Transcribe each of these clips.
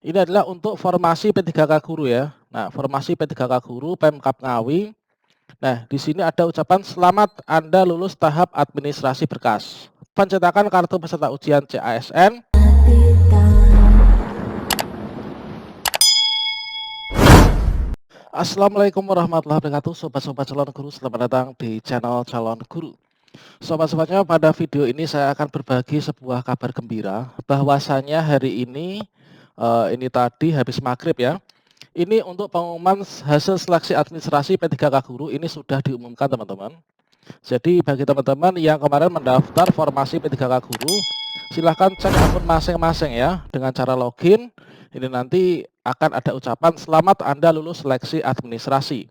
Ini adalah untuk formasi P3K Guru ya. Nah, formasi P3K Guru Pemkab Ngawi. Nah, di sini ada ucapan selamat Anda lulus tahap administrasi berkas. Pencetakan kartu peserta ujian CASN. Assalamualaikum warahmatullahi wabarakatuh, sobat-sobat calon guru, selamat datang di channel calon guru. Sobat-sobatnya, pada video ini saya akan berbagi sebuah kabar gembira bahwasanya hari ini tadi habis maghrib ya. Ini untuk pengumuman hasil seleksi administrasi P3K Guru ini sudah diumumkan teman-teman. Jadi bagi teman-teman yang kemarin mendaftar formasi P3K Guru, silahkan cek akun masing-masing ya dengan cara login. Ini nanti akan ada ucapan selamat Anda lulus seleksi administrasi.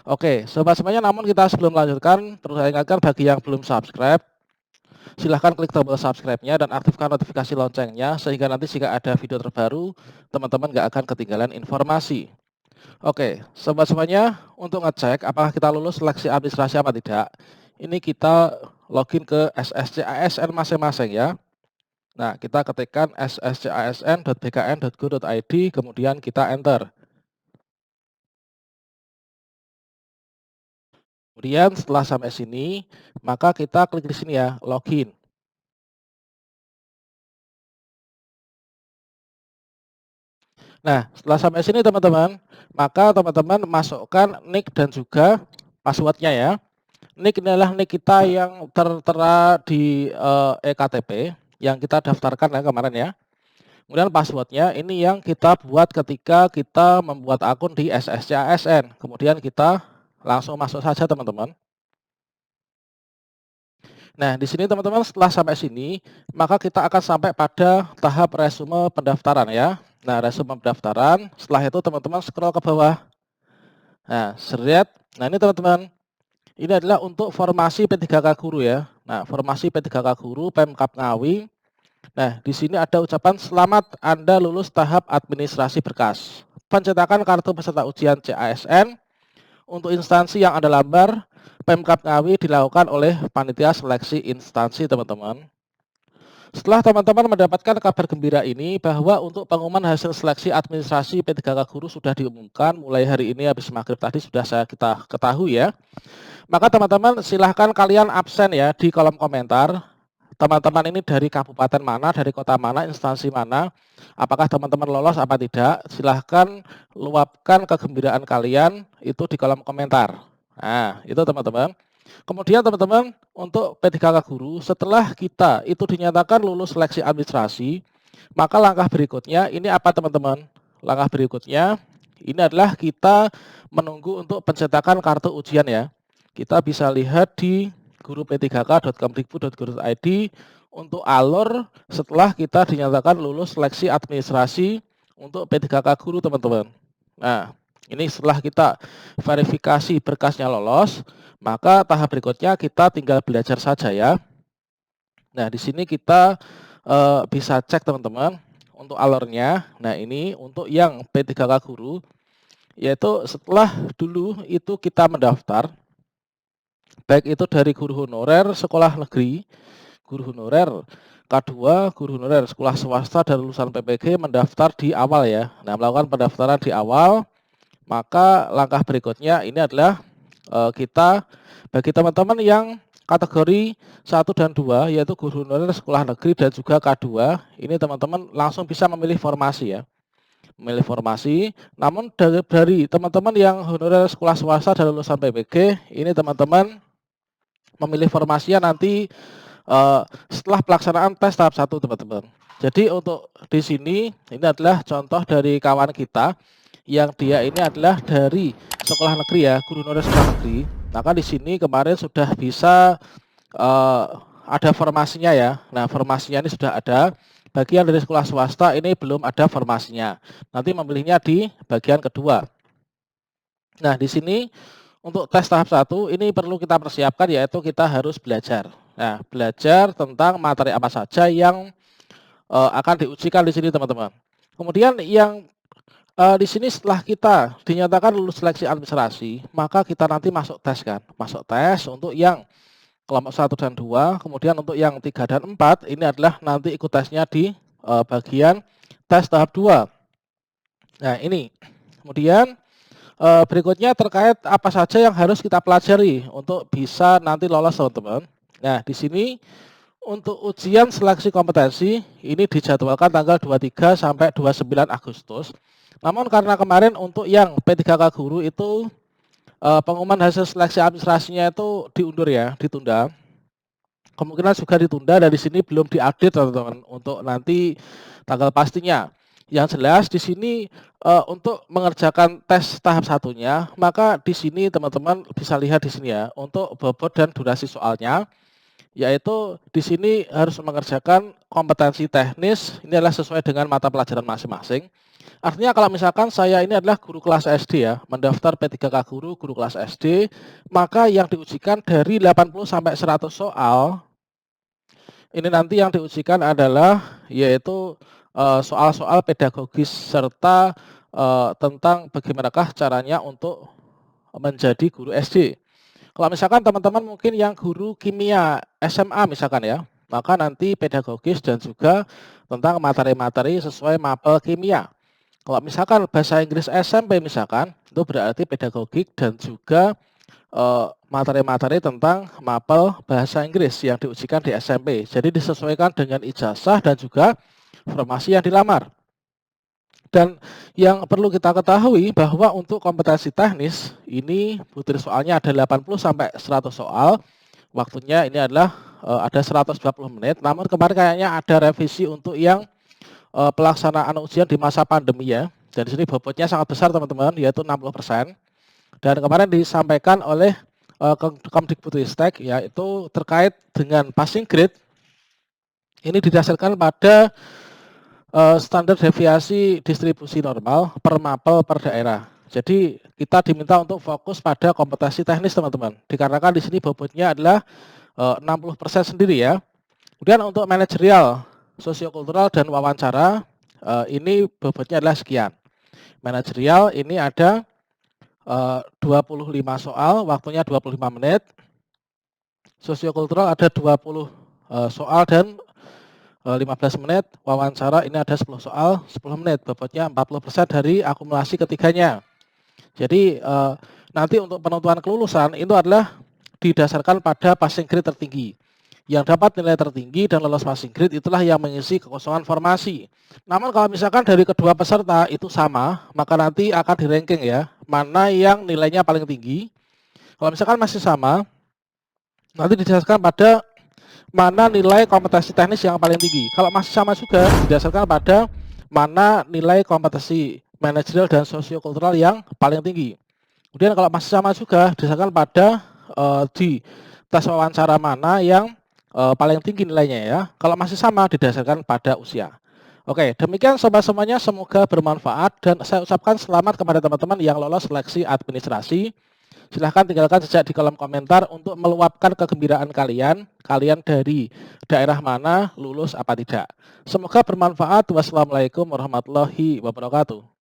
Oke, sobat semuanya, namun kita sebelum melanjutkan, perlu saya ingatkan bagi yang belum subscribe, silahkan klik tombol subscribe-nya dan aktifkan notifikasi loncengnya, sehingga nanti jika ada video terbaru, teman-teman nggak akan ketinggalan informasi. Oke, sobat semuanya, untuk ngecek apakah kita lulus seleksi administrasi apa tidak, ini kita login ke SSCASN masing-masing ya. Nah, kita ketikkan sscasn.bkn.go.id, kemudian kita enter. Kemudian setelah sampai sini, maka kita klik di sini ya, login. Nah, setelah sampai sini teman-teman, maka teman-teman masukkan nick dan juga passwordnya ya. Nick ini adalah nick kita yang tertera di eKTP yang kita daftarkan ya kemarin ya. Kemudian passwordnya ini yang kita buat ketika kita membuat akun di SSCASN. Kemudian kita langsung masuk saja teman-teman. Nah, di sini teman-teman setelah sampai sini, maka kita akan sampai pada tahap resume pendaftaran ya. Nah, resume pendaftaran, setelah itu teman-teman scroll ke bawah. Nah, seret. Nah, ini teman-teman, ini adalah untuk formasi P3K Guru ya. Nah, formasi P3K Guru Pemkab Ngawi. Nah, di sini ada ucapan selamat Anda lulus tahap administrasi berkas. Pencetakan kartu peserta ujian CASN untuk instansi yang Anda lamar Pemkab Ngawi dilakukan oleh panitia seleksi instansi teman-teman. Setelah teman-teman mendapatkan kabar gembira ini bahwa untuk pengumuman hasil seleksi administrasi P3K Guru sudah diumumkan mulai hari ini habis maghrib tadi sudah kita ketahui ya. Maka teman-teman silahkan kalian absen ya di kolom komentar. Teman-teman ini dari kabupaten mana, dari kota mana, instansi mana, apakah teman-teman lolos apa tidak, silahkan luapkan kegembiraan kalian itu di kolom komentar. Nah, itu teman-teman. Kemudian teman-teman, untuk P3K Guru, setelah kita itu dinyatakan lulus seleksi administrasi, maka langkah berikutnya ini apa teman-teman? Langkah berikutnya ini adalah kita menunggu untuk pencetakan kartu ujian ya. Kita bisa lihat di guru-p3k.kemdikbud.go.id untuk alur setelah kita dinyatakan lulus seleksi administrasi untuk P3K Guru teman-teman. Nah, ini setelah kita verifikasi berkasnya lolos, maka tahap berikutnya kita tinggal belajar saja ya. Nah, di sini kita bisa cek teman-teman untuk alurnya. Nah, ini untuk yang P3K Guru, yaitu setelah dulu itu kita mendaftar, baik itu dari guru honorer sekolah negeri, guru honorer K2, guru honorer sekolah swasta dan lulusan PPG mendaftar di awal ya. Nah, melakukan pendaftaran di awal, maka langkah berikutnya ini adalah kita bagi teman-teman yang kategori 1 dan 2 yaitu guru honorer sekolah negeri dan juga K2, ini teman-teman langsung bisa memilih formasi ya. Memilih formasi, namun dari teman-teman yang honorer sekolah swasta dan lulusan PPG, ini teman-teman memilih formasinya nanti setelah pelaksanaan tes tahap 1 teman-teman. Jadi untuk di sini ini adalah contoh dari kawan kita yang dia ini adalah dari sekolah negeri ya, guru honorer sekolah negeri. Maka di sini kemarin sudah bisa ada formasinya ya. Nah, formasinya ini sudah ada. Bagi yang dari sekolah swasta ini belum ada formasinya. Nanti memilihnya di bagian kedua. Nah, di sini untuk tes tahap 1 ini perlu kita persiapkan yaitu kita harus belajar. Nah, belajar tentang materi apa saja yang akan diujikan di sini teman-teman. Kemudian yang di sini setelah kita dinyatakan lulus seleksi administrasi, maka kita nanti masuk tes kan. Masuk tes untuk yang kelompok 1 dan 2, kemudian untuk yang 3 dan 4 ini adalah nanti ikut tesnya di bagian tes tahap 2. Nah, ini. Kemudian berikutnya terkait apa saja yang harus kita pelajari untuk bisa nanti lolos, teman-teman. Nah, di sini untuk ujian seleksi kompetensi ini dijadwalkan tanggal 23 sampai 29 Agustus. Namun karena kemarin untuk yang P3K Guru itu pengumuman hasil seleksi administrasinya itu diundur ya, ditunda. Kemungkinan juga ditunda dan di sini belum diupdate, teman-teman, untuk nanti tanggal pastinya. Yang jelas di sini untuk mengerjakan tes tahap satunya, maka di sini teman-teman bisa lihat di sini ya, untuk bobot dan durasi soalnya, yaitu di sini harus mengerjakan kompetensi teknis, ini adalah sesuai dengan mata pelajaran masing-masing. Artinya kalau misalkan saya ini adalah guru kelas SD ya, mendaftar P3K Guru, guru kelas SD, maka yang diujikan dari 80 sampai 100 soal, ini nanti yang diujikan adalah yaitu soal-soal pedagogis serta tentang bagaimanakah caranya untuk menjadi guru SD. Kalau misalkan teman-teman mungkin yang guru kimia SMA misalkan ya, maka nanti pedagogis dan juga tentang materi-materi sesuai mapel kimia. Kalau misalkan bahasa Inggris SMP misalkan, itu berarti pedagogik dan juga materi-materi tentang mapel bahasa Inggris yang diujikan di SMP. Jadi disesuaikan dengan ijazah dan juga formasi yang dilamar. Dan yang perlu kita ketahui bahwa untuk kompetensi teknis ini butir soalnya ada 80 sampai 100 soal. Waktunya ini adalah ada 120 menit. Namun kemarin kayaknya ada revisi untuk yang pelaksanaan ujian di masa pandemi ya. Dan di sini bobotnya sangat besar, teman-teman, yaitu 60%. Dan kemarin disampaikan oleh Kemdikbudristek yaitu terkait dengan passing grade. Ini didasarkan pada standar deviasi distribusi normal per mapel per daerah. Jadi kita diminta untuk fokus pada kompetensi teknis, teman-teman. Dikarenakan di sini bobotnya adalah 60% sendiri ya. Kemudian untuk manajerial, sosiokultural dan wawancara ini bobotnya adalah sekian. Manajerial ini ada 25 soal, waktunya 25 menit. Sosiokultural ada 20 soal dan 15 menit. Wawancara ini ada 10 soal, 10 menit. Bobotnya 40% dari akumulasi ketiganya. Jadi nanti untuk penentuan kelulusan itu adalah didasarkan pada passing grade tertinggi. Yang dapat nilai tertinggi dan lolos passing grade itulah yang mengisi kekosongan formasi. Namun kalau misalkan dari kedua peserta itu sama, maka nanti akan di-ranking ya, mana yang nilainya paling tinggi. Kalau misalkan masih sama, nanti didasarkan pada mana nilai kompetensi teknis yang paling tinggi. Kalau masih sama juga, didasarkan pada mana nilai kompetensi manajerial dan sosiokultural yang paling tinggi. Kemudian kalau masih sama juga, didasarkan pada di tes wawancara mana yang paling tinggi nilainya ya. Kalau masih sama didasarkan pada usia. Oke, demikian sobat semuanya, semoga bermanfaat dan saya ucapkan selamat kepada teman-teman yang lolos seleksi administrasi. Silahkan tinggalkan jejak di kolom komentar untuk meluapkan kegembiraan kalian. Kalian dari daerah mana, lulus apa tidak. Semoga bermanfaat. Wassalamualaikum warahmatullahi wabarakatuh.